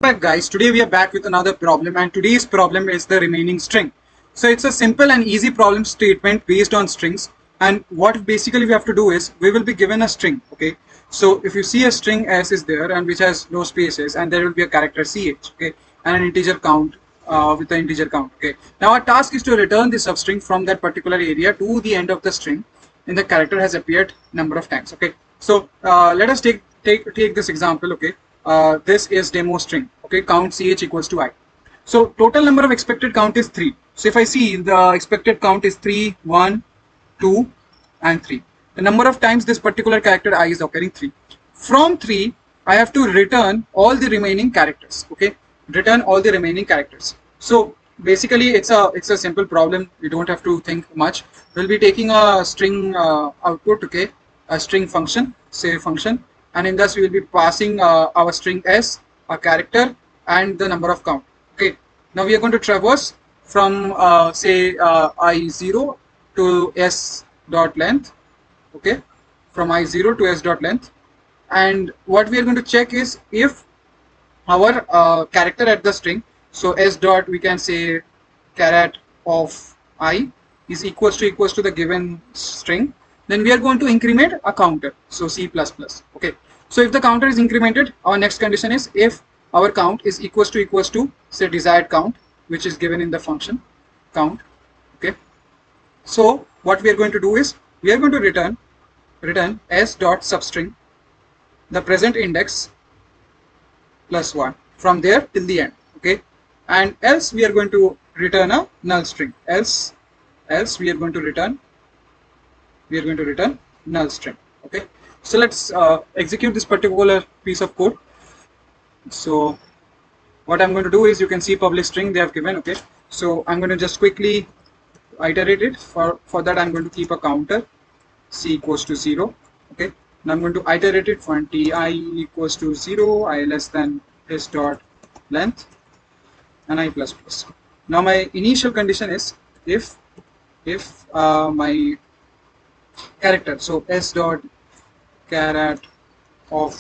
Back guys, today we are back with another problem, and today's problem is the remaining string. So it's a simple and easy problem statement based on strings, and what basically we have to do is we will be given a string. Okay, so if you see a string s is there and which has no spaces, and there will be a character ch, okay, and an integer count with the integer count. Okay, now our task is to return the substring from that particular area to the end of the string and the character has appeared number of times. Okay, so let us take this example. Okay, this is demo string. Okay, count ch equals to I. So total number of expected count is 3. So if I see the expected count is 3, 1, 2 and 3. The number of times this particular character I is occurring 3. From 3 I have to return all the remaining characters. Okay, return all the remaining characters. So basically it's a simple problem. We don't have to think much. We'll be taking a string output, okay, a string function, say function, and in this we will be passing our string s, a character and the number of count. Okay, now we are going to traverse from say I0 to s dot length. Okay, from I0 to s dot length, and what we are going to check is if our character at the string, so s dot, we can say caret of I is equals to the given string, then we are going to increment a counter, so C++. Okay, so if the counter is incremented, our next condition is if our count is equals to say desired count, which is given in the function count. Okay, so what we are going to do is we are going to return s dot substring the present index plus 1 from there till the end. Okay, and else we are going to return a null string. Else we are going to return null string. Okay, so let's execute this particular piece of code. So what I'm going to do is, you can see public string they have given. Okay, so I'm going to just quickly iterate it. For that I'm going to keep a counter c equals to 0. Okay, now I'm going to iterate it for ti equals to 0, I less than s dot length and I plus plus. Now my initial condition is if my character, so s dot caret of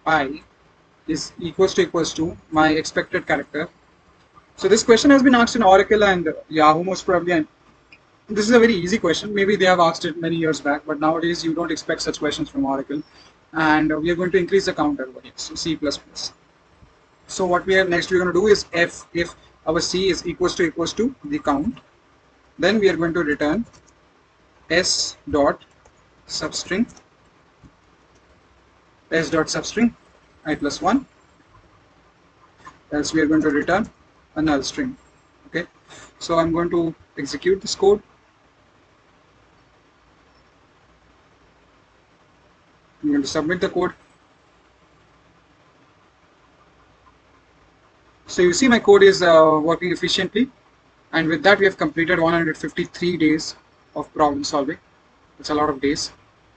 I is equals to my expected character. So this question has been asked in Oracle and Yahoo most probably, and this is a very easy question. Maybe they have asked it many years back, but nowadays you don't expect such questions from Oracle, and we are going to increase the counter over here, so C++. So what we are next we're going to do is if our C is equals to the count, then we are going to return s dot substring I plus 1, else we are going to return a null string. Okay, so I'm going to execute this code. I'm going to submit the code. So you see my code is working efficiently, and with that we have completed 153 days of problem solving. It's a lot of days.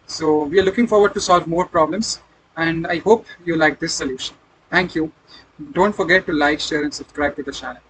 So we are looking forward to solve more problems, and I hope you like this solution. Thank you. Don't forget to like, share and subscribe to the channel.